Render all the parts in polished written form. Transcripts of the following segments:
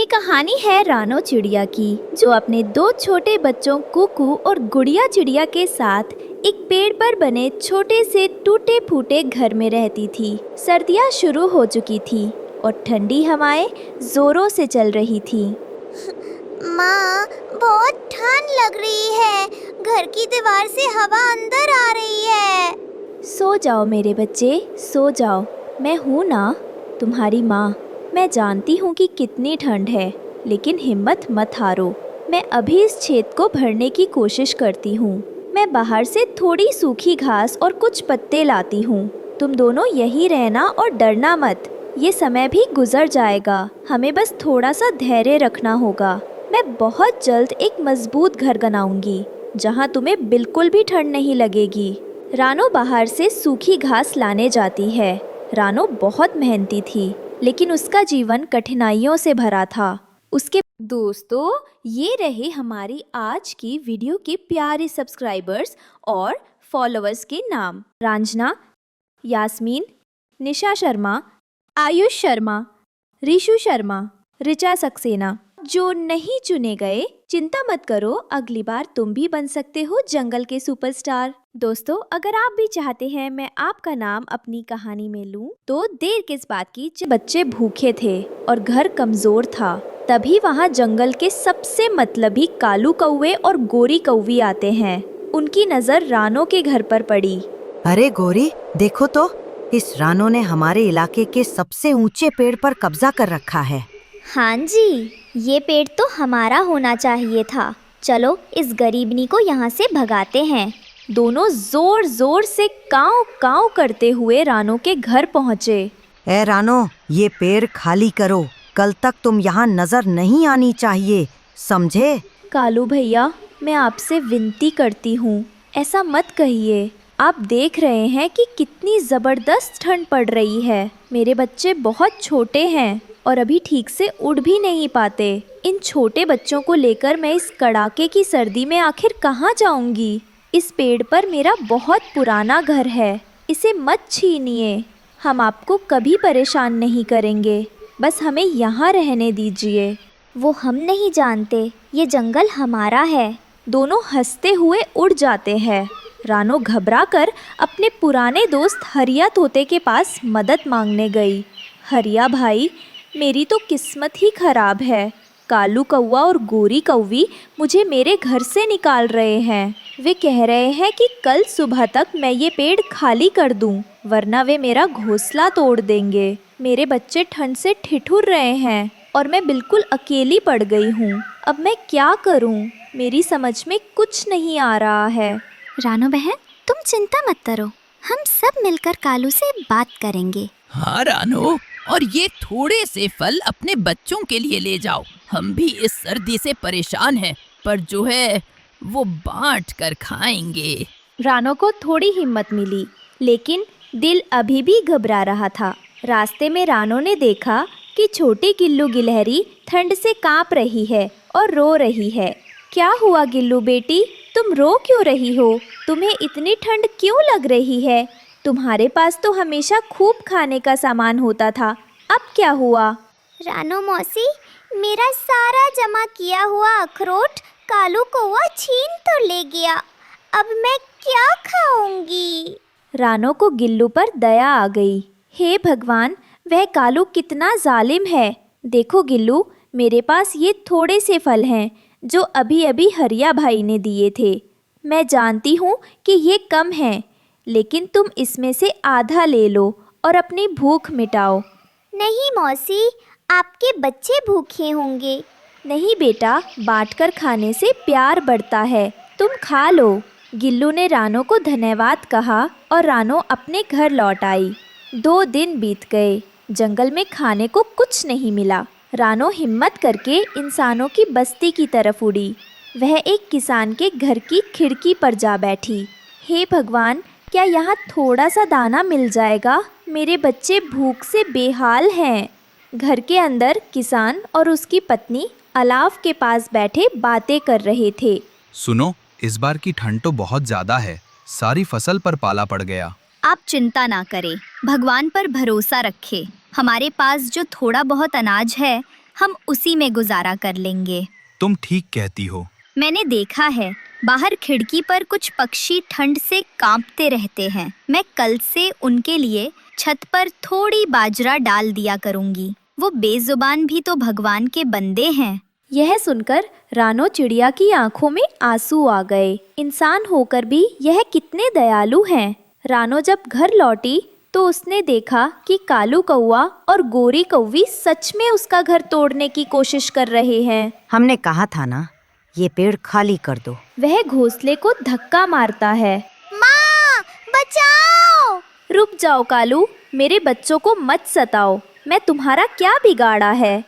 ये कहानी है रानो चिड़िया की, जो अपने दो छोटे बच्चों कुकू और गुड़िया चिड़िया के साथ एक पेड़ पर बने छोटे से टूटे फूटे घर में रहती थी। सर्दियाँ शुरू हो चुकी थी और ठंडी हवाएं जोरों से चल रही थी। माँ, बहुत ठंड लग रही है। घर की दीवार से हवा अंदर आ रही है। सो जाओ मेरे बच्चे, सो जाओ। मैं हूँ ना, तुम्हारी माँ। मैं जानती हूँ कि कितनी ठंड है, लेकिन हिम्मत मत हारो। मैं अभी इस छेद को भरने की कोशिश करती हूँ। मैं बाहर से थोड़ी सूखी घास और कुछ पत्ते लाती हूँ। तुम दोनों यहीं रहना और डरना मत। ये समय भी गुजर जाएगा। हमें बस थोड़ा सा धैर्य रखना होगा। मैं बहुत जल्द एक मजबूत घर बनाऊंगी, जहाँ तुम्हें बिल्कुल भी ठंड नहीं लगेगी। रानो बाहर से सूखी घास लाने जाती है। रानो बहुत मेहनती थी, लेकिन उसका जीवन कठिनाइयों से भरा था। उसके दोस्तों, ये रहे हमारी आज की वीडियो के प्यारे सब्सक्राइबर्स और फॉलोअर्स के नाम। रंजना, यास्मीन, निशा शर्मा, आयुष शर्मा, रिशु शर्मा, रिचा सक्सेना। जो नहीं चुने गए, चिंता मत करो, अगली बार तुम भी बन सकते हो जंगल के सुपरस्टार। दोस्तों, अगर आप भी चाहते हैं मैं आपका नाम अपनी कहानी में लूं, तो देर किस बात की। बच्चे भूखे थे और घर कमजोर था। तभी वहाँ जंगल के सबसे मतलबी कालू कौवे और गोरी कौवी आते हैं। उनकी नजर रानो के घर पर पड़ी। अरे गोरी, देखो तो, इस रानो ने हमारे इलाके के सबसे ऊंचे पेड़ पर कब्जा कर रखा है। हाँ जी, ये पेड़ तो हमारा होना चाहिए था। चलो इस गरीबनी को यहाँ से भगाते हैं। दोनों जोर जोर से काव काव करते हुए रानो के घर पहुँचे। ए रानो, ये पेड़ खाली करो। कल तक तुम यहाँ नजर नहीं आनी चाहिए, समझे? कालू भैया, मैं आपसे विनती करती हूँ, ऐसा मत कहिए। आप देख रहे हैं कि कितनी ज़बरदस्त ठंड पड़ रही है। मेरे बच्चे बहुत छोटे हैं और अभी ठीक से उड़ भी नहीं पाते। इन छोटे बच्चों को लेकर मैं इस कड़ाके की सर्दी में आखिर कहाँ जाऊँगी? इस पेड़ पर मेरा बहुत पुराना घर है, इसे मत छीनिए। हम आपको कभी परेशान नहीं करेंगे, बस हमें यहाँ रहने दीजिए। वो हम नहीं जानते, ये जंगल हमारा है। दोनों हंसते हुए उड़ जाते हैं। रानो घबराकर अपने पुराने दोस्त हरिया तोते के पास मदद मांगने गई। हरिया भाई, मेरी तो किस्मत ही खराब है। कालू कौवा और गोरी कौवी मुझे मेरे घर से निकाल रहे हैं। वे कह रहे हैं कि कल सुबह तक मैं ये पेड़ खाली कर दूं, वरना वे मेरा घोंसला तोड़ देंगे। मेरे बच्चे ठंड से ठिठुर रहे हैं और मैं बिल्कुल अकेली पड़ गई हूँ। अब मैं क्या करूँ? मेरी समझ में कुछ नहीं आ रहा है। रानो बहन, तुम चिंता मत करो, हम सब मिलकर कालू से बात करेंगे। हाँ रानो, और ये थोड़े से फल अपने बच्चों के लिए ले जाओ। हम भी इस सर्दी से परेशान हैं, पर जो है वो बांट कर खाएंगे। रानो को थोड़ी हिम्मत मिली, लेकिन दिल अभी भी घबरा रहा था। रास्ते में रानो ने देखा कि छोटी गिल्लू गिलहरी ठंड से कांप रही है और रो रही है। क्या हुआ गिल्लू बेटी, तुम रो क्यों रही हो? तुम्हें इतनी ठंड क्यों लग रही है? तुम्हारे पास तो हमेशा खूब खाने का सामान होता था, अब क्या हुआ? रानो मौसी, मेरा सारा जमा किया हुआ अखरोट कालू कौवा छीन तो ले गया। अब मैं क्या खाऊंगी? रानो को गिल्लू पर दया आ गई। हे भगवान, वह कालू कितना जालिम है। देखो गिल्लू, मेरे पास ये थोड़े से फल हैं जो अभी अभी हरिया भाई ने दिए थे। मैं जानती हूँ कि ये कम हैं, लेकिन तुम इसमें से आधा ले लो और अपनी भूख मिटाओ। नहीं मौसी, आपके बच्चे भूखे होंगे। नहीं बेटा, बांटकर खाने से प्यार बढ़ता है, तुम खा लो। गिल्लू ने रानो को धन्यवाद कहा और रानो अपने घर लौट आई। 2 दिन बीत गए, जंगल में खाने को कुछ नहीं मिला। रानो हिम्मत करके इंसानों की बस्ती की तरफ उड़ी। वह एक किसान के घर की खिड़की पर जा बैठी। हे भगवान, क्या यहाँ थोड़ा सा दाना मिल जाएगा? मेरे बच्चे भूख से बेहाल हैं। घर के अंदर किसान और उसकी पत्नी अलाव के पास बैठे बातें कर रहे थे। सुनो, इस बार की ठंड तो बहुत ज्यादा है, सारी फसल पर पाला पड़ गया। आप चिंता ना करें, भगवान पर भरोसा रखें। हमारे पास जो थोड़ा बहुत अनाज है, हम उसी में गुजारा कर लेंगे। तुम ठीक कहती हो। मैंने देखा है, बाहर खिड़की पर कुछ पक्षी ठंड से कांपते रहते हैं। मैं कल से उनके लिए छत पर थोड़ी बाजरा डाल दिया करूंगी। वो बेजुबान भी तो भगवान के बंदे हैं। यह सुनकर रानो चिड़िया की आंखों में आंसू आ गए। इंसान होकर भी यह कितने दयालु हैं। रानो जब घर लौटी तो उसने देखा कि कालू कौवा और गोरी कौवी सच में उसका घर तोड़ने की कोशिश कर रहे हैं। हमने कहा था ना, ये पेड़ खाली कर दो। वह घोंसले को धक्का मारता है। माँ, बचाओ! रुक जाओ कालू, मेरे बच्चों को मत सताओ। मैं तुम्हारा क्या बिगाड़ा है?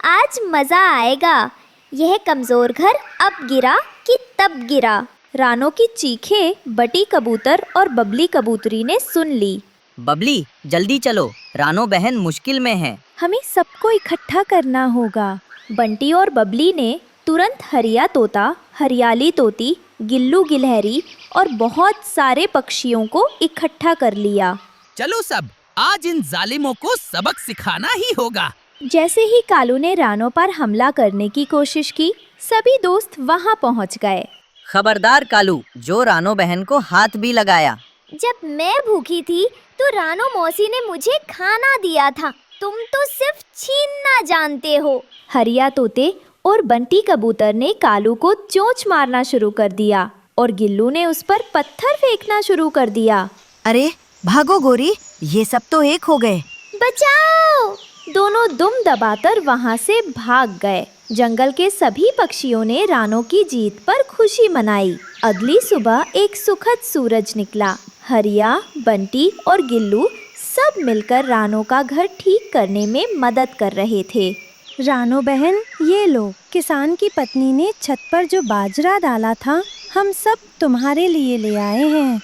आज मजा आएगा। यह कमजोर घर अब गिरा कि तब गिरा। रानो की चीखें बटी कबूतर और बबली कबूतरी ने सुन ली। बबली, जल्दी चलो, रानो बहन मुश्किल में है। हमें सबको इकट्ठा करना होगा। बंटी और बबली ने तुरंत हरिया तोता, हरियाली तोती, गिल्लू गिलहरी और बहुत सारे पक्षियों को इकट्ठा कर लिया। चलो सब, आज इन जालिमों को सबक सिखाना ही होगा। जैसे ही कालू ने रानो पर हमला करने की कोशिश की, सभी दोस्त वहां पहुंच गए। खबरदार कालू, जो रानो बहन को हाथ भी लगाया। जब मैं भूखी थी तो रानो मौसी ने मुझे खाना दिया था। तुम तो सिर्फ छीनना जानते हो। हरिया तोते और बंटी कबूतर ने कालू को चोंच मारना शुरू कर दिया और गिल्लू ने उस पर पत्थर फेंकना शुरू कर दिया। अरे भागो गोरी, ये सब तो एक हो गए। बचाओ! दोनों दुम दबाकर वहां से भाग गए। जंगल के सभी पक्षियों ने रानो की जीत पर खुशी मनाई। अगली सुबह एक सुखद सूरज निकला। हरिया, बंटी और गिल्लू सब मिलकर रानो का घर ठीक करने में मदद कर रहे थे। रानो बहन, ये लो, किसान की पत्नी ने छत पर जो बाजरा डाला था, हम सब तुम्हारे लिए ले आए हैं।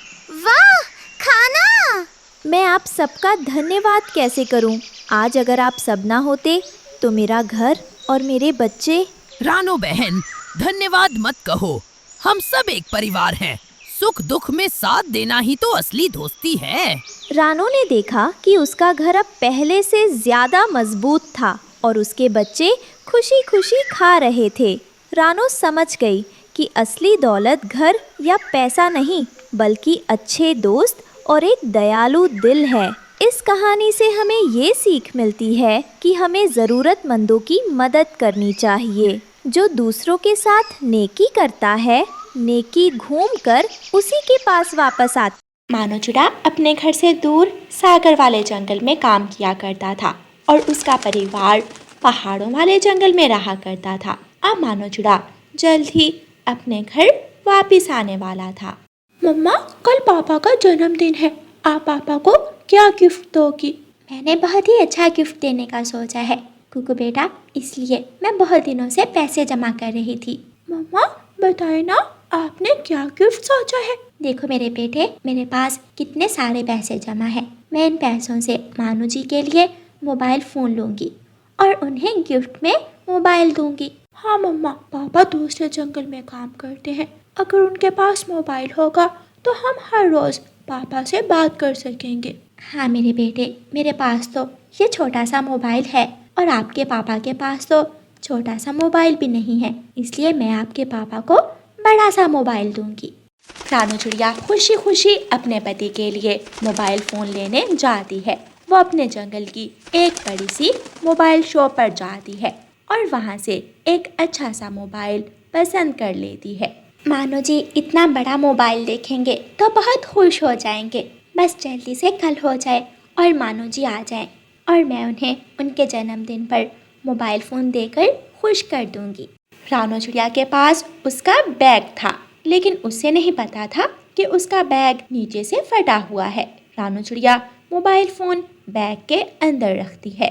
वाह, खाना! मैं आप सबका धन्यवाद कैसे करूं? आज अगर आप सब ना होते तो मेरा घर और मेरे बच्चे। रानो बहन, धन्यवाद मत कहो। हम सब एक परिवार हैं। सुख दुख में साथ देना ही तो असली दोस्ती है। रानो ने देखा कि उसका घर अब पहले से ज्यादा मजबूत था और उसके बच्चे खुशी खुशी खा रहे थे। रानो समझ गई कि असली दौलत घर या पैसा नहीं, बल्कि अच्छे दोस्त और एक दयालु दिल है। इस कहानी से हमें ये सीख मिलती है कि हमें ज़रूरतमंदों की मदद करनी चाहिए। जो दूसरों के साथ नेकी करता है, नेकी घूमकर उसी के पास वापस आता। मानोचुड़ा अपने घर से दूर सागर वाले जंगल में काम किया करता था और उसका परिवार पहाड़ों वाले जंगल में रहा करता था। अब मानोचुड़ा जल्द ही अपने घर वापस आने वाला था। मम्मा, कल पापा का जन्मदिन है। आप पापा को क्या गिफ्ट दोगी? मैंने बहुत ही अच्छा गिफ्ट देने का सोचा है कुकू बेटा, इसलिए मैं बहुत दिनों से पैसे जमा कर रही थी। मम्मा बताए ना, आपने क्या गिफ्ट सोचा है? देखो मेरे बेटे, मेरे पास कितने सारे पैसे जमा है। मैं इन पैसों से मानू जी के लिए मोबाइल फ़ोन लूँगी और उन्हें गिफ्ट में मोबाइल दूँगी। हाँ मम्मा, पापा दूसरे जंगल में काम करते हैं। अगर उनके पास मोबाइल होगा तो हम हर रोज़ पापा से बात कर सकेंगे। हाँ मेरे बेटे, मेरे पास तो ये छोटा सा मोबाइल है और आपके पापा के पास तो छोटा सा मोबाइल भी नहीं है, इसलिए मैं आपके पापा को बड़ा सा मोबाइल दूंगी। रानो चिड़िया खुशी खुशी अपने पति के लिए मोबाइल फ़ोन लेने जाती है। वो अपने जंगल की एक बड़ी सी मोबाइल शॉप पर जाती है और वहाँ से एक अच्छा सा मोबाइल पसंद कर लेती है। मानो जी इतना बड़ा मोबाइल देखेंगे तो बहुत खुश हो जाएंगे। बस जल्दी से कल हो जाए और मानो जी आ जाएं और मैं उन्हें उनके जन्मदिन पर मोबाइल फ़ोन देकर खुश कर दूंगी। रानो चिड़िया के पास उसका बैग था, लेकिन उसे नहीं पता था कि उसका बैग नीचे से फटा हुआ है। रानो चिड़िया मोबाइल फ़ोन बैग के अंदर रखती है।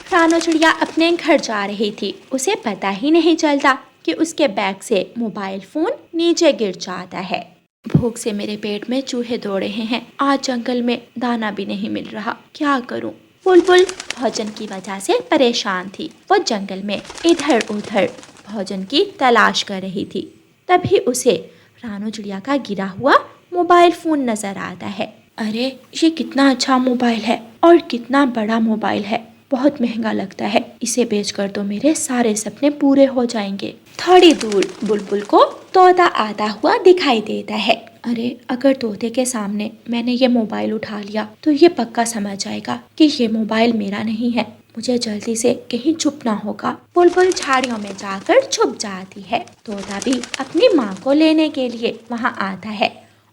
रानो चिड़िया अपने घर जा रही थी। उसे पता ही नहीं चलता कि उसके बैग से मोबाइल फ़ोन नीचे गिर जाता है। भूख से मेरे पेट में चूहे दौड़ रहे हैं। आज जंगल में दाना भी नहीं मिल रहा, क्या करूं? बुलबुल भोजन की वजह से परेशान थी। वो जंगल में इधर उधर भोजन की तलाश कर रही थी। तभी उसे रानो चिड़िया का गिरा हुआ मोबाइल फ़ोन नज़र आता है। अरे ये कितना अच्छा मोबाइल है और कितना बड़ा मोबाइल है। बहुत महंगा लगता है, इसे बेचकर तो मेरे सारे सपने पूरे हो जाएंगे। थोड़ी दूर बुलबुल को तोता आता हुआ दिखाई देता है। अरे अगर तोते के सामने मैंने ये मोबाइल उठा लिया तो ये पक्का समझ जाएगा कि ये मोबाइल मेरा नहीं है, मुझे जल्दी से कहीं छुपना होगा। बुलबुल झाड़ियों में जाकर छुप जाती है। तोता भी अपनी माँ को लेने के लिए वहाँ आता है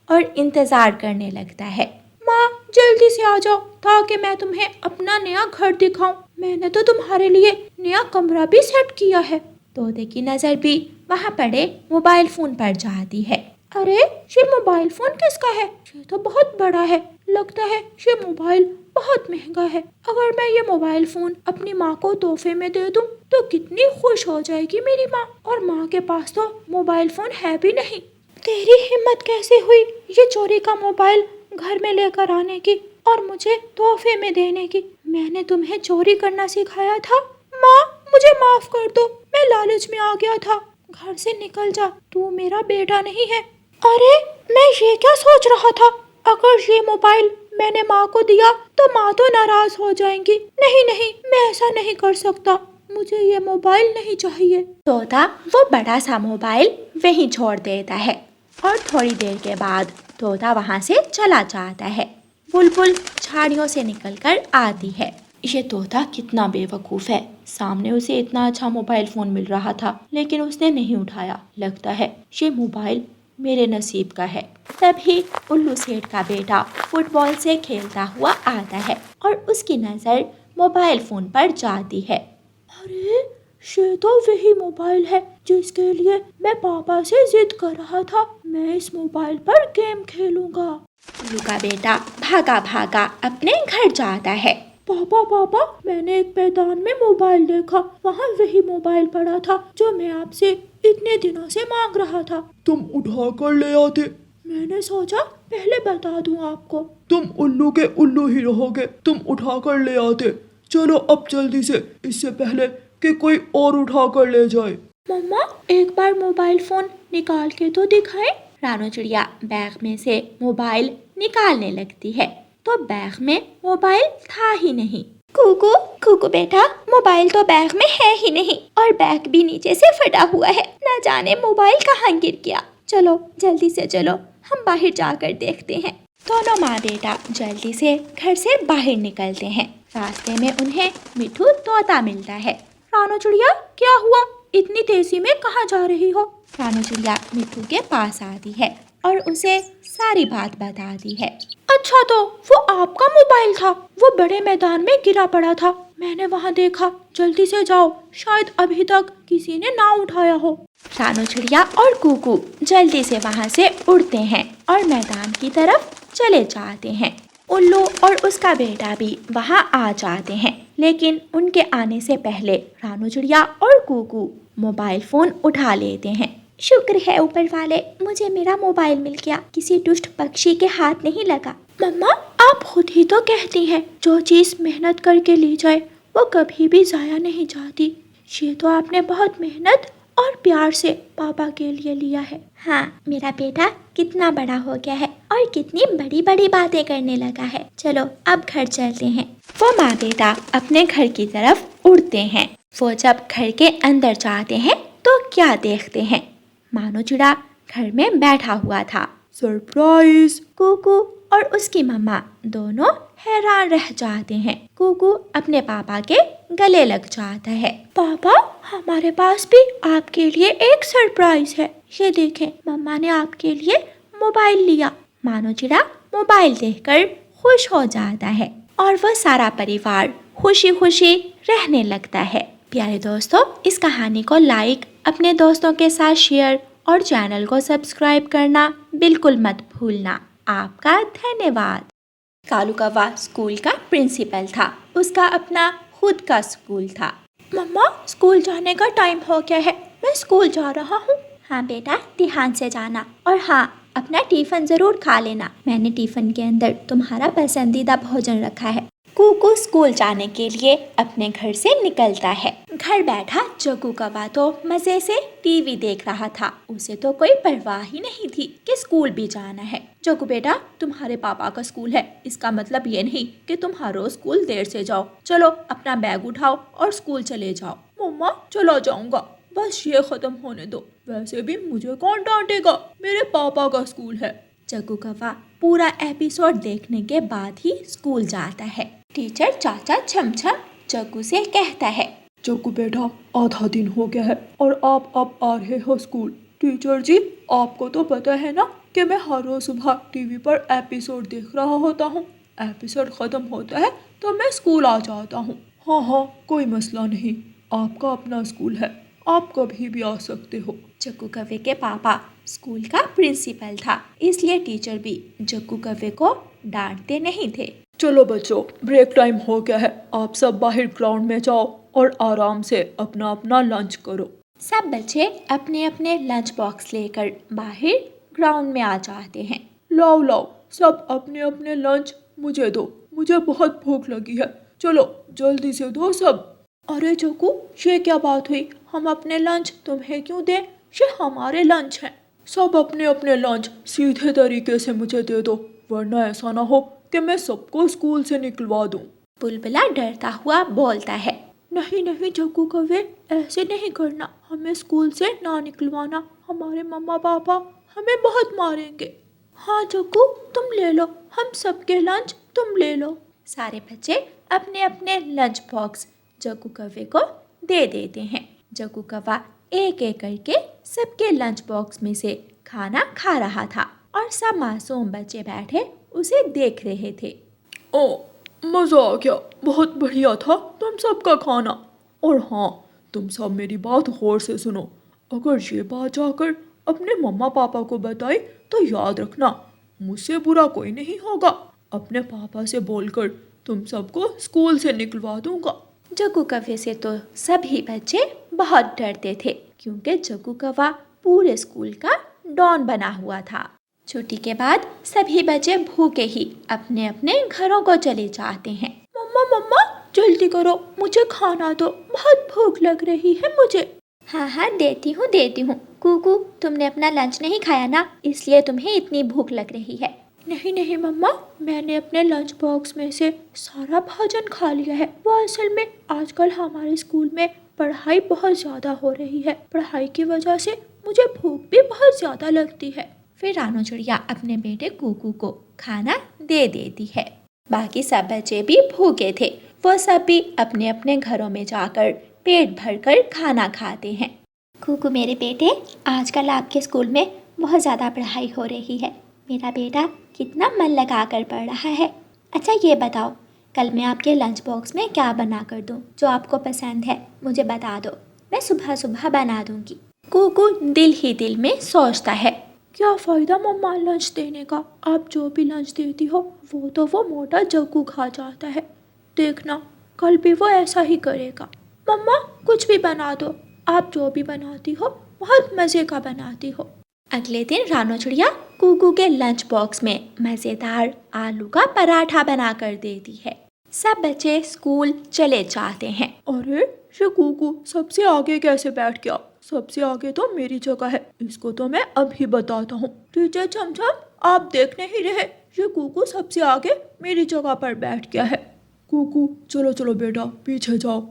और इंतजार करने लगता है। माँ जल्दी से आ जाओ ताकि मैं तुम्हें अपना नया घर दिखाऊं। मैंने तो तुम्हारे लिए नया कमरा भी सेट किया है। तोते की नजर भी वहाँ पड़े मोबाइल फोन पर जाती है। अरे ये मोबाइल फोन किसका है? ये तो बहुत बड़ा है, लगता है ये मोबाइल बहुत महंगा है। अगर मैं ये मोबाइल फोन अपनी माँ को तोहफे में दे दूं तो कितनी खुश हो जाएगी मेरी माँ। और माँ के पास तो मोबाइल फोन है भी नहीं। तेरी हिम्मत कैसे हुई ये चोरी का मोबाइल घर में लेकर आने की और मुझे तोहफे में देने की? मैंने तुम्हें चोरी करना सिखाया था। माँ मुझे माफ कर दो, मैं लालच में आ गया था। घर से निकल जा, तू मेरा बेटा नहीं है। अरे मैं ये क्या सोच रहा था, अगर ये मोबाइल मैंने माँ को दिया तो माँ तो नाराज हो जाएंगी। नहीं नहीं, मैं ऐसा नहीं कर सकता, मुझे ये मोबाइल नहीं चाहिए। तोता वो बड़ा सा मोबाइल वहीं छोड़ देता है और थोड़ी देर के बाद तोता वहाँ से चला जाता है। बुलबुल झाड़ियों से निकलकर आती है। ये तोता कितना बेवकूफ़ है, सामने उसे इतना अच्छा मोबाइल फ़ोन मिल रहा था लेकिन उसने नहीं उठाया। लगता है ये मोबाइल मेरे नसीब का है। तभी उल्लू सेठ का बेटा फुटबॉल से खेलता हुआ आता है और उसकी नज़र मोबाइल फ़ोन पर जाती है। अरे ये तो वही मोबाइल है जिसके लिए मैं पापा से जिद कर रहा था। मैं इस मोबाइल पर गेम खेलूंगा। उल्लू का बेटा भागा भागा अपने घर जाता है। पापा पापा, मैंने एक मैदान में मोबाइल देखा, वहाँ वही मोबाइल पड़ा था जो मैं आपसे इतने दिनों से मांग रहा था। तुम उठा कर ले आते। मैंने सोचा पहले बता दूं आपको। तुम उल्लू के उल्लू ही रहोगे, तुम उठा कर ले आते। चलो अब जल्दी से, इससे पहले कि कोई और उठा कर ले जाए। मम्मा एक बार मोबाइल फोन निकाल के तो दिखाए। रानू चिड़िया बैग में से मोबाइल निकालने लगती है तो बैग में मोबाइल था ही नहीं। कुकू कुकू बेटा, मोबाइल तो बैग में है ही नहीं और बैग भी नीचे से फटा हुआ है, न जाने मोबाइल कहाँ गिर गया। चलो जल्दी से चलो, हम बाहर जाकर देखते हैं। दोनों माँ बेटा जल्दी से घर से बाहर निकलते हैं। रास्ते में उन्हें मिठू तोता मिलता है। रानू चिड़िया क्या हुआ, इतनी तेजी में कहाँ जा रही हो? रानू चिड़िया मिठू के पास आती है और उसे सारी बात बताती है। अच्छा तो वो आपका मोबाइल था, वो बड़े मैदान में गिरा पड़ा था, मैंने वहाँ देखा। जल्दी से जाओ, शायद अभी तक किसी ने ना उठाया हो। रानू चिड़िया और कुकू जल्दी से वहाँ से उड़ते हैं और मैदान की तरफ चले जाते हैं। उल्लू और उसका बेटा भी वहाँ आ जाते हैं, लेकिन उनके आने से पहले रानू चिड़िया और कुकू मोबाइल फोन उठा लेते हैं। शुक्र है ऊपर वाले, मुझे मेरा मोबाइल मिल गया, किसी दुष्ट पक्षी के हाथ नहीं लगा। मम्मा आप खुद ही तो कहती हैं जो चीज़ मेहनत करके ली जाए वो कभी भी ज़ाया नहीं जाती। ये तो आपने बहुत मेहनत और प्यार से पापा के लिए लिया है। हाँ, मेरा बेटा कितना बड़ा हो गया है और कितनी बड़ी बड़ी बातें करने लगा है। चलो अब घर चलते हैं। वो माँ बेटा अपने घर की तरफ उड़ते हैं। वो जब घर के अंदर जाते हैं तो क्या देखते हैं, मानो चिड़ा घर में बैठा हुआ था। सरप्राइज! कुकू और उसकी मम्मा दोनों हैरान रह जाते हैं। कुकू अपने पापा के गले लग जाता है। पापा हमारे पास भी आपके लिए एक सरप्राइज है, ये देखें, मम्मा ने आपके लिए मोबाइल लिया। मानो चिड़ा मोबाइल देखकर खुश हो जाता है और वह सारा परिवार खुशी खुशी रहने लगता है। प्यारे दोस्तों, इस कहानी को लाइक, अपने दोस्तों के साथ शेयर और चैनल को सब्सक्राइब करना बिल्कुल मत भूलना। आपका धन्यवाद। कालू कौवा स्कूल का प्रिंसिपल था, उसका अपना खुद का स्कूल था। मम्मा स्कूल जाने का टाइम हो गया है, मैं स्कूल जा रहा हूँ। हाँ बेटा, ध्यान से जाना और हाँ अपना टिफिन ज़रूर खा लेना, मैंने टिफिन के अंदर तुम्हारा पसंदीदा भोजन रखा है। कूकू स्कूल जाने के लिए अपने घर से निकलता है। घर बैठा जग्गू कौवा तो मजे से टीवी देख रहा था। उसे तो कोई परवाह ही नहीं थी कि स्कूल भी जाना है। जग्गू बेटा, तुम्हारे पापा का स्कूल है, इसका मतलब ये नहीं कि तुम हर रोज स्कूल देर से जाओ। चलो अपना बैग उठाओ और स्कूल चले जाओ। मम्मा चला जाऊंगा, बस ये खत्म होने दो। वैसे भी मुझे कौन डांटेगा, मेरे पापा का स्कूल है। जग्गू कौवा पूरा एपिसोड देखने के बाद ही स्कूल जाता है। टीचर चाचा छमछम जग्गू से कहता है, जग्गू बेटा, आधा दिन हो गया है और आप अब आ रहे हो स्कूल। टीचर जी, आपको तो पता है ना कि मैं हर रोज सुबह टीवी पर एपिसोड देख रहा होता हूँ। एपिसोड खत्म होता है तो मैं स्कूल आ जाता हूँ। हाँ, कोई मसला नहीं, आपका अपना स्कूल है, आप कभी भी आ सकते हो। जग्गू कौवे के पापा स्कूल का प्रिंसिपल था, इसलिए टीचर भी जग्गू कौवे को डांटते नहीं थे। चलो बच्चों, ब्रेक टाइम हो गया है, आप सब बाहर ग्राउंड में जाओ और आराम से अपना अपना लंच करो। सब बच्चे अपने अपने लंच बॉक्स लेकर बाहर ग्राउंड में आ जाते हैं। लाओ, सब अपने अपने लंच मुझे दो, मुझे बहुत भूख लगी है। चलो जल्दी से दो सब। अरे जग्गू, ये क्या बात हुई? हम अपने लंच तुम्हें क्यों दें? ये हमारे लंच हैं। सब अपने अपने लंच सीधे तरीके से मुझे दे दो, वरना ऐसा ना हो कि मैं सबको स्कूल से निकलवा दूं। बुलबुला डरता हुआ बोलता है, नहीं जग्गू कौवे, ऐसे नहीं करना, हमें स्कूल से ना निकलवाना, हमारे मम्मा पापा हमें बहुत मारेंगे। हाँ जग्गू, तुम ले लो, हम सबके लंच तुम ले लो। सारे बच्चे अपने अपने लंच बॉक्स जग्गू कौवे को दे देते हैं। जग्गू कौवा एक एक करके सबके लंच बॉक्स में से खाना खा रहा था और सब मासूम बच्चे बैठे उसे देख रहे थे। ओ, मज़ा आ गया, बहुत बढ़िया था तुम सबका खाना। और हाँ, तुम सब मेरी बात गौर से सुनो, अगर ये बात जाकर अपने मम्मा पापा को बताई तो याद रखना, मुझसे बुरा कोई नहीं होगा। अपने पापा से बोलकर तुम सबको स्कूल से निकलवा दूंगा। जग्गू कौवे से तो सभी बच्चे बहुत डरते थे, क्योंकि जग्गू कौवा पूरे स्कूल का डॉन बना हुआ था। छुट्टी के बाद सभी बच्चे भूखे ही अपने अपने घरों को चले जाते हैं। मम्मा जल्दी करो, मुझे खाना दो, बहुत भूख लग रही है मुझे। हाँ, देती हूँ। कूकू, तुमने अपना लंच नहीं खाया ना, इसलिए तुम्हें इतनी भूख लग रही है। नहीं मम्मा, मैंने अपने लंच बॉक्स में से सारा भोजन खा लिया है। वो असल में आजकल हमारे स्कूल में पढ़ाई बहुत ज़्यादा हो रही है, पढ़ाई की वजह से मुझे भूख भी बहुत ज़्यादा लगती है। फिर रानो चिड़िया अपने बेटे कूकू को खाना दे देती है। बाकी सब बच्चे भी भूखे थे, वो सब भी अपने अपने घरों में जाकर पेट भरकर खाना खाते हैं। कूकू मेरे बेटे, आजकल आपके स्कूल में बहुत ज़्यादा पढ़ाई हो रही है। मेरा बेटा कितना मन लगा कर पढ़ रहा है। अच्छा ये बताओ, कल मैं आपके लंच बॉक्स में क्या बना कर दूँ? जो आपको पसंद है मुझे बता दो, मैं सुबह सुबह बना दूँगी। कूकू दिल ही दिल में सोचता है, क्या फ़ायदा मम्मा लंच देने का, आप जो भी लंच देती हो वो मोटा जग्गू खा जाता है। देखना कल भी वो ऐसा ही करेगा। मम्मा कुछ भी बना दो, आप जो भी बनाती हो बहुत मज़े का बनाती हो। अगले दिन रानो चिड़िया कूकू के लंच बॉक्स में मज़ेदार आलू का पराठा बना कर देती है। सब बच्चे स्कूल चले जाते हैं। अरे ये कूकू सबसे आगे कैसे बैठ गया? सबसे आगे तो मेरी जगह है, इसको तो मैं अभी बताता हूँ। टीचर छमछम, आप देख नहीं रहे, ये कूकू सबसे आगे मेरी जगह पर बैठ गया है। कूकू चलो बेटा पीछे जाओ,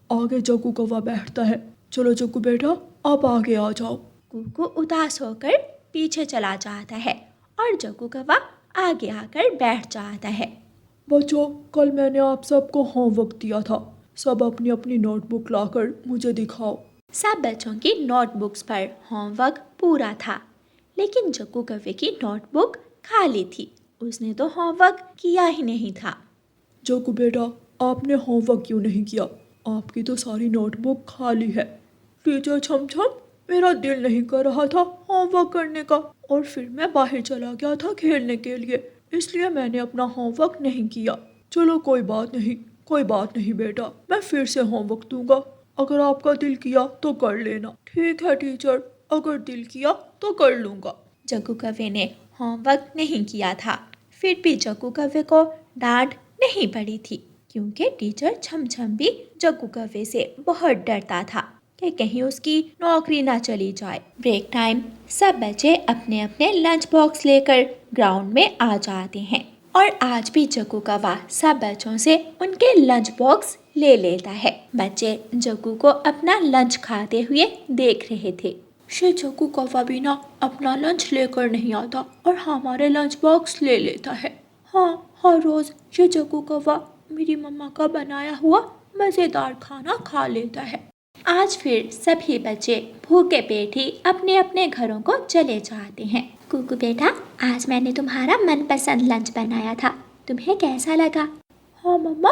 आगे जग्गू कौवा बैठता है। चलो जग्गू बेटा आप आगे आ जाओ। कूकू उदास होकर पीछे चला जाता है और जग्गू कौवा आगे आकर बैठ जाता है। बच्चों, कल मैंने आप सबको होमवर्क दिया था, सब अपनी अपनी नोटबुक लाकर मुझे दिखाओ। सब बच्चों की नोटबुक्स पर होमवर्क पूरा था, लेकिन जग्गू कौवे की नोटबुक खाली थी। उसने तो होमवर्क किया ही नहीं था। जग्गू बेटा, आपने होमवर्क क्यों नहीं किया? आपकी तो सारी नोटबुक खाली है। टीचर छमछम, मेरा दिल नहीं कर रहा था होमवर्क करने का और फिर मैं बाहर चला गया था खेलने के लिए, इसलिए मैंने अपना होमवर्क नहीं किया। चलो कोई बात नहीं बेटा, मैं फिर से होमवर्क दूंगा। अगर आपका दिल किया तो कर लेना। ठीक है टीचर, अगर दिल किया तो कर लूँगा। जग्गू कौवे ने होमवर्क नहीं किया था, फिर भी जग्गू कौवे को डांट नहीं पड़ी थी, क्योंकि टीचर छमछम भी जग्गू कौवे से बहुत डरता था कि कहीं उसकी नौकरी ना चली जाए। ब्रेक टाइम सब बच्चे अपने अपने लंच बॉक्स लेकर ग्राउंड में आ जाते हैं और आज भी जग्गू कौवा सब बच्चों से उनके लंच बॉक्स ले लेता है। बच्चे जग्गू को अपना लंच खाते हुए देख रहे थे। ये जग्गू कौवा भी ना अपना लंच लेकर नहीं आता और हमारे लंच बॉक्स ले लेता है। हाँ, हर रोज ये जग्गू कौवा मेरी मम्मा का बनाया हुआ मजेदार खाना खा लेता है। आज फिर सभी बच्चे भूखे पेट ही अपने अपने घरों को चले जाते हैं। कुकू बेटा, आज मैंने तुम्हारा मनपसंद लंच बनाया था, तुम्हें कैसा लगा? हाँ मम्मा,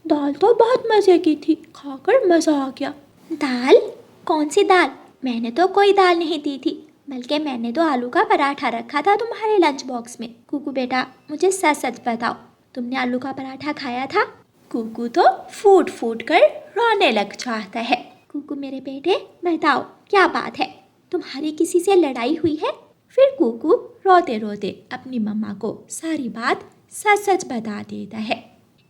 दाल तो बहुत मजे की थी, खाकर मजा आ गया। दाल? कौन सी दाल? मैंने तो कोई दाल नहीं दी थी, बल्कि मैंने तो आलू का पराठा रखा था तुम्हारे लंच बॉक्स में। कुकू बेटा, मुझे सच सच बताओ, तुमने आलू का पराठा खाया था? कुकू तो फूट फूट कर रोने लग जाता है। कुकू मेरे बेटे, बताओ क्या बात है, तुम्हारी किसी से लड़ाई हुई है? फिर कुकू रोते रोते अपनी मम्मा को सारी बात सच सच बता देता है।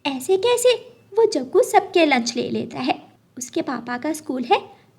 ऐसे कैसे? वो जग्गू सबके लंच ले लेता है, उसके पापा का स्कूल है,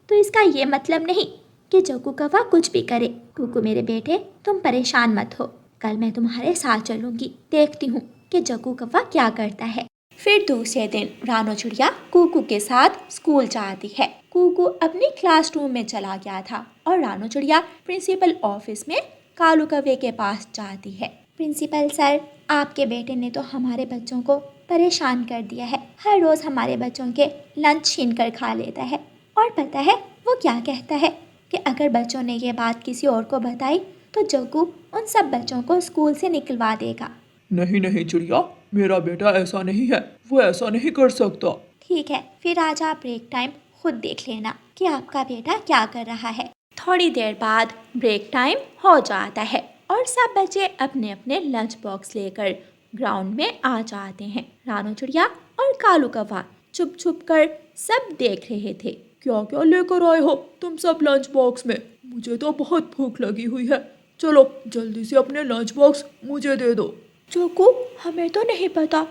तो इसका ये मतलब नहीं कि जग्गू कौवा कुछ भी करे। कुकू मेरे बेटे, तुम परेशान मत हो, कल मैं तुम्हारे साथ चलूंगी, देखती हूँ कि जग्गू कौवा क्या करता है। फिर दूसरे दिन रानो चिड़िया कुकू के साथ स्कूल जाती है। कुकू अपनी क्लासरूम में चला गया था और रानो चिड़िया प्रिंसिपल ऑफिस में कालू कौवे के पास जाती है। प्रिंसिपल सर, आपके बेटे ने तो हमारे बच्चों को परेशान कर दिया है, हर रोज हमारे बच्चों के लंच छीन कर खा लेता है, और पता है वो क्या कहता है कि अगर बच्चों ने ये बात किसी और को बताई तो जग्गू उन सब बच्चों को स्कूल से निकलवा देगा। नहीं नहीं चिड़िया, मेरा बेटा ऐसा नहीं है, वो ऐसा नहीं कर सकता। ठीक है, फिर आज आप ब्रेक टाइम खुद देख लेना कि आपका बेटा क्या कर रहा है। थोड़ी देर बाद ब्रेक टाइम हो जाता है और सब बच्चे अपने अपने लंच बॉक्स लेकर ग्राउंड में आ जाते हैं। रानो चिड़िया और कालू कौवा छुप छुप कर सब देख रहे थे। क्या क्या लेकर आए हो तुम सब लंच बॉक्स में? मुझे तो बहुत भूख लगी हुई है, चलो जल्दी से अपने लंच बॉक्स मुझे दे दो। जग्गू, हमें तो नहीं पता,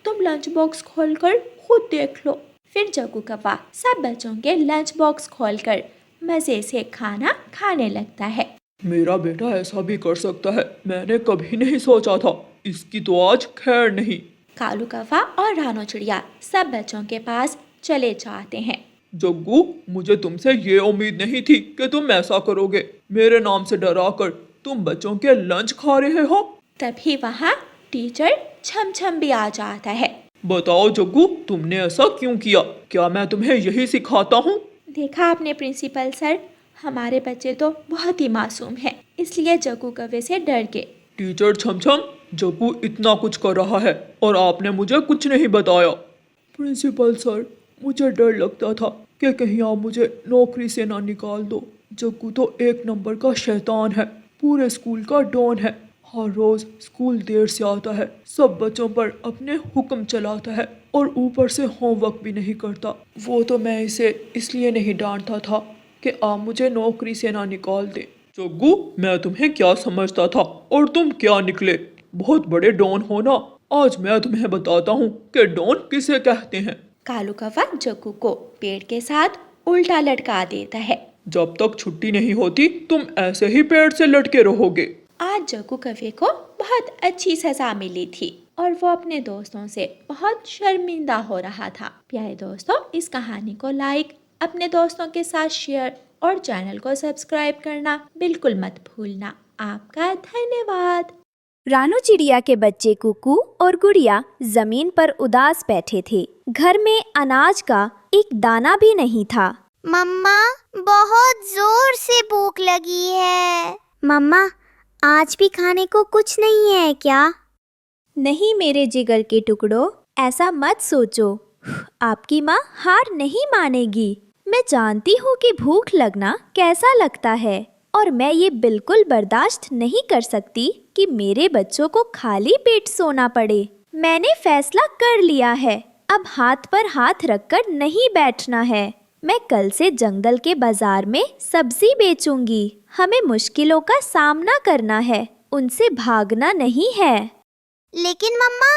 तुम लंच बॉक्स खोलकर खुद देख लो। फिर जग्गू कौवा सब बच्चों के लंच बॉक्स खोलकर मजे से खाना खाने लगता है। मेरा बेटा ऐसा भी कर सकता है, मैंने कभी नहीं सोचा था, इसकी तो आज खैर नहीं। कालू कौवा और रानो चिड़िया सब बच्चों के पास चले जाते हैं। जग्गू, मुझे तुमसे ये उम्मीद नहीं थी कि तुम ऐसा करोगे, मेरे नाम से डराकर तुम बच्चों के लंच खा रहे हो। तभी वहाँ टीचर छमछम भी आ जाता है। बताओ जग्गू, तुमने ऐसा क्यों किया? क्या मैं तुम्हें यही सिखाता हूँ? देखा आपने प्रिंसिपल सर, हमारे बच्चे तो बहुत ही मासूम हैं, इसलिए जग्गू कौवे से डर गए। टीचर छमछम, जग्गू इतना कुछ कर रहा है और आपने मुझे कुछ नहीं बताया। प्रिंसिपल सर, मुझे डर लगता था कि कहीं आप मुझे नौकरी से ना निकाल दो। जग्गू तो एक नंबर का शैतान है, पूरे स्कूल का डॉन है, हर रोज स्कूल देर से आता है, सब बच्चों पर अपने हुक्म चलाता है और ऊपर से होमवर्क भी नहीं करता। वो तो मैं इसे इसलिए नहीं डांटता था कि आप मुझे नौकरी से ना निकाल दें। जग्गू, मैं तुम्हें क्या समझता था और तुम क्या निकले, बहुत बड़े डॉन हो ना। आज मैं तुम्हें बताता हूँ कि डॉन किसे कहते हैं। कालू कौवा जग्गू को पेड़ के साथ उल्टा लटका देता है। जब तक छुट्टी नहीं होती तुम ऐसे ही पेड़ से लटके रहोगे। आज जग्गू कौवे को बहुत अच्छी सजा मिली थी और वो अपने दोस्तों से बहुत शर्मिंदा हो रहा था। प्यारे दोस्तों, इस कहानी को लाइक, अपने दोस्तों के साथ शेयर और चैनल को सब्सक्राइब करना बिल्कुल मत भूलना। आपका धन्यवाद। रानू चिड़िया के बच्चे कुकू और गुड़िया जमीन पर उदास बैठे थे। घर में अनाज का एक दाना भी नहीं था। मम्मा, बहुत जोर से भूख लगी है। मम्मा, आज भी खाने को कुछ नहीं है क्या? नहीं मेरे जिगर के टुकड़ों, ऐसा मत सोचो, आपकी माँ हार नहीं मानेगी। मैं जानती हूँ कि भूख लगना कैसा लगता है और मैं ये बिल्कुल बर्दाश्त नहीं कर सकती कि मेरे बच्चों को खाली पेट सोना पड़े। मैंने फैसला कर लिया है, अब हाथ पर हाथ रखकर नहीं बैठना है। मैं कल से जंगल के बाजार में सब्जी बेचूंगी। हमें मुश्किलों का सामना करना है, उनसे भागना नहीं है। लेकिन मम्मा,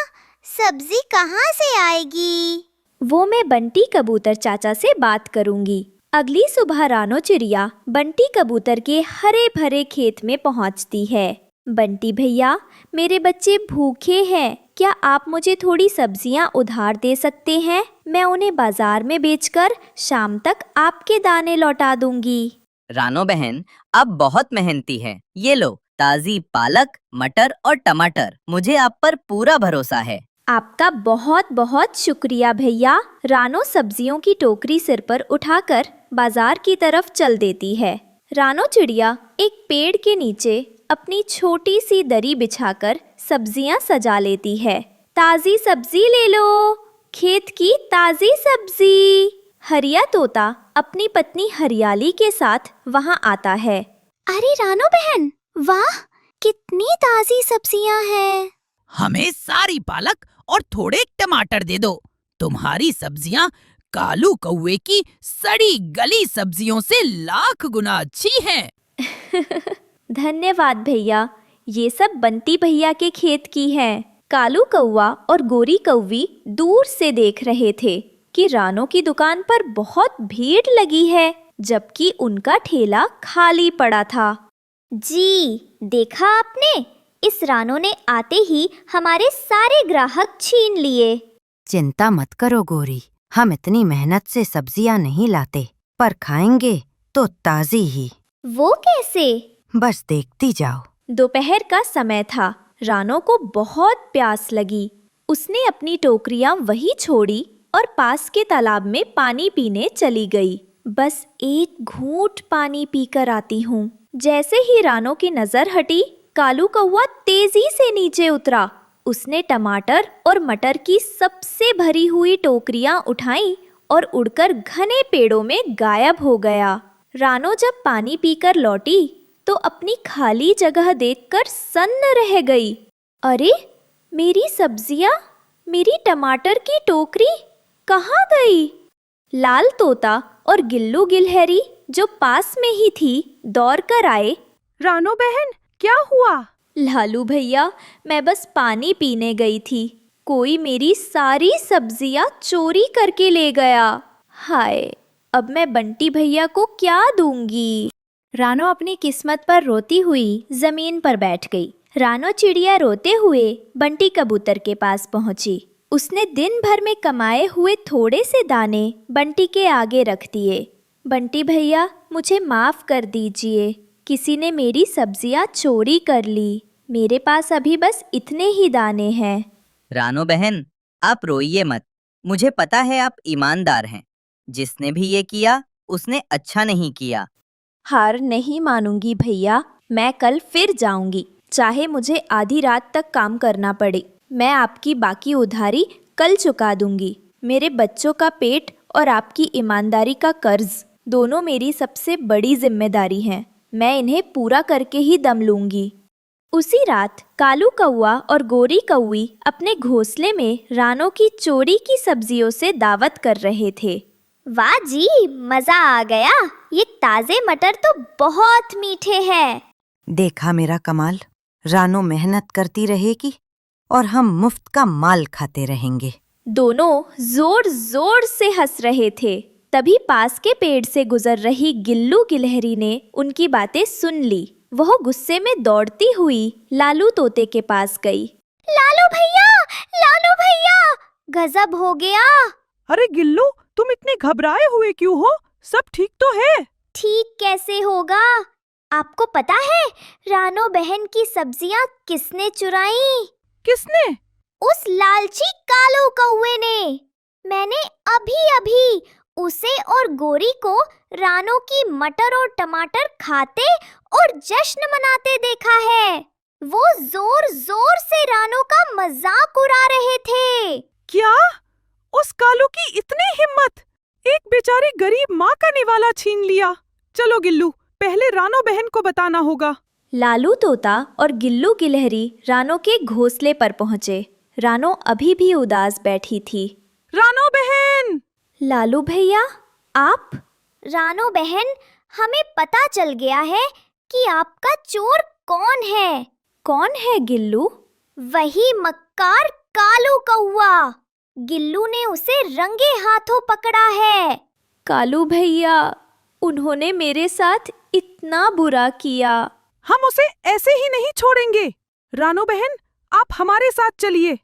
सब्जी कहाँ से आएगी? वो मैं बंटी कबूतर चाचा से बात करूंगी। अगली सुबह रानो चिड़िया बंटी कबूतर के हरे भरे खेत में पहुंचती है। बंटी भैया, मेरे बच्चे भूखे हैं, क्या आप मुझे थोड़ी सब्जियां उधार दे सकते हैं? मैं उन्हें बाजार में बेचकर शाम तक आपके दाने लौटा दूंगी। रानो बहन, आप बहुत मेहनती हैं। ये लो, ताजी पालक, मटर और टमाटर। मुझे आप पर पूरा भरोसा है। आपका बहुत बहुत शुक्रिया भैया। रानो सब्जियों की टोकरी सिर पर उठाकर बाजार की तरफ चल देती है। रानो चिड़िया एक पेड़ के नीचे अपनी छोटी सी दरी बिछाकर सब्जियां सजा लेती है। ताजी सब्जी ले लो, खेत की ताजी सब्जी। हरिया तोता अपनी पत्नी हरियाली के साथ वहां आता है। अरे रानो बहन, वाह, कितनी ताजी सब्जियां हैं। हमें सारी पालक और थोड़े टमाटर दे दो। तुम्हारी सब्जियां कालू कौवे की सड़ी गली सब्जियों से लाख गुना अच्छी हैं। धन्यवाद भैया, ये सब बंटी भैया के खेत की हैं। कालू कौवा और गोरी कौवी दूर से देख रहे थे कि रानो की दुकान पर बहुत भीड़ लगी है, जबकि उनका ठेला खाली पड़ा था। जी, देखा आपने, इस रानो ने आते ही हमारे सारे ग्राहक छीन लिए। चिंता मत करो गोरी, हम इतनी मेहनत से सब्जियां नहीं लाते, पर खाएंगे तो ताजी ही। वो कैसे? बस देखती जाओ। दोपहर का समय था। रानो को बहुत प्यास लगी। उसने अपनी टोकरियां वहीं छोड़ी और पास के तालाब में पानी पीने चली गई। बस एक घूंट पानी पीकर आती हूँ। जैसे ही रानो की नजर हटी, कालू कौवा तेजी से नीचे उतरा। उसने टमाटर और मटर की सबसे भरी हुई टोकरियां उठाईं और उड़कर घने पेड़ों में गायब हो गया। रानो जब पानी पीकर लौटी तो अपनी खाली जगह देखकर सन्न रह गई। अरे, मेरी सब्जियां, मेरी टमाटर की टोकरी कहाँ गई? लाल तोता और गिल्लू गिलहरी जो पास में ही थी, दौड़ कर आए। रानो बहन, क्या हुआ? लालू भैया, मैं बस पानी पीने गई थी, कोई मेरी सारी सब्जियां चोरी करके ले गया। हाय, अब मैं बंटी भैया को क्या दूंगी? रानो अपनी किस्मत पर रोती हुई जमीन पर बैठ गई। रानो चिड़िया रोते हुए बंटी कबूतर के पास पहुंची। उसने दिन भर में कमाए हुए थोड़े से दाने बंटी के आगे रख दिए। बंटी भैया, मुझे माफ कर दीजिए, किसी ने मेरी सब्जियां चोरी कर ली। मेरे पास अभी बस इतने ही दाने हैं। रानो बहन, आप रोइए मत। मुझे पता है आप ईमानदार हैं। जिसने भी ये किया उसने अच्छा नहीं किया। हार नहीं मानूंगी भैया, मैं कल फिर जाऊंगी, चाहे मुझे आधी रात तक काम करना पड़े। मैं आपकी बाकी उधारी कल चुका दूंगी। मेरे बच्चों का पेट और आपकी ईमानदारी का कर्ज दोनों मेरी सबसे बड़ी जिम्मेदारी हैं। मैं इन्हें पूरा करके ही दम लूंगी। उसी रात कालू कौवा और गोरी कौवी अपने घोंसले में रानो की चोरी की सब्जियों से दावत कर रहे थे। वाह जी, मजा आ गया। ये ताजे मटर तो बहुत मीठे हैं। देखा मेरा कमाल, रानो मेहनत करती रहेगी और हम मुफ्त का माल खाते रहेंगे। दोनों जोर जोर से हंस रहे थे। तभी पास के पेड़ से गुजर रही गिल्लू गिलहरी ने उनकी बातें सुन ली। वह गुस्से में दौड़ती हुई लालू तोते के पास गई। लालू भैया, गजब हो गया। अरे गिल्लू, तुम इतने घबराए हुए क्यों हो? सब ठीक तो है? ठीक कैसे होगा? आपको पता है रानो बहन की सब्जियां किसने चुराई? किसने? उस लालची कालू कौवे ने। मैंने अभी उसे और गोरी को रानो की मटर और टमाटर खाते और जश्न मनाते देखा है। वो जोर जोर से रानो का मजाक उड़ा रहे थे। क्या? उस कालू की इतनी हिम्मत! एक बेचारी गरीब माँ का निवाला छीन लिया। चलो गिल्लू, पहले रानो बहन को बताना होगा। लालू तोता और गिल्लू गिलहरी रानो के घोंसले पर पहुंचे। रानो अभी भी उदास बैठी थी। रानो बहन! लालू भैया, आप? रानो बहन, हमें पता चल गया है कि आपका चोर कौन है। कौन है गिल्लू? वही मक्कार कालू कौवा। गिल्लू ने उसे रंगे हाथों पकड़ा है। कालू भैया, उन्होंने मेरे साथ इतना बुरा किया। हम उसे ऐसे ही नहीं छोड़ेंगे। रानो बहन, आप हमारे साथ चलिए।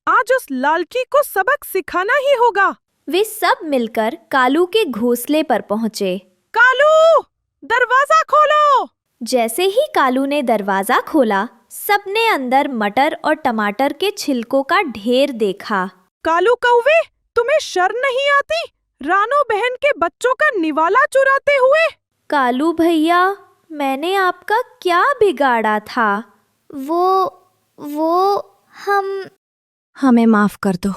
आज उस लालची को सबक सिखाना ही होगा। वे सब मिलकर कालू के घोंसले पर पहुंचे। कालू, दरवाजा खोलो। जैसे ही कालू ने दरवाजा खोला, सबने अंदर मटर और टमाटर के छिलकों का ढेर देखा। कालू कौवे, तुम्हें शर्म नहीं आती? रानो बहन के बच्चों का निवाला चुराते हुए। कालू भैया, मैंने आपका क्या बिगाड़ा था? वो हमें माफ कर दो,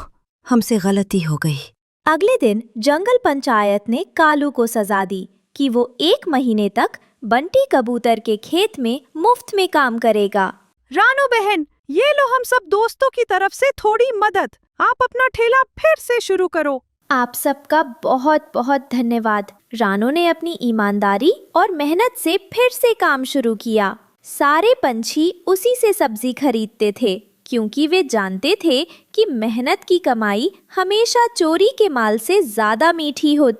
हमसे गलती हो गई। अगले दिन जंगल पंचायत ने कालू को सजा दी कि वो 1 महीने तक बंटी कबूतर के खेत में मुफ्त में काम करेगा। रानो बहन, ये लो हम सब दोस्तों की तरफ से थोड़ी मदद। आप अपना ठेला फिर से शुरू करो। आप सबका बहुत बहुत धन्यवाद। रानो ने अपनी ईमानदारी और मेहनत से फिर से काम शुरू किया। सारे पंछी उसी से सब्जी खरीदते थे, क्योंकि वे जानते थे कि मेहनत की कमाई हमेशा चोरी के माल से ज्यादा मीठी होती।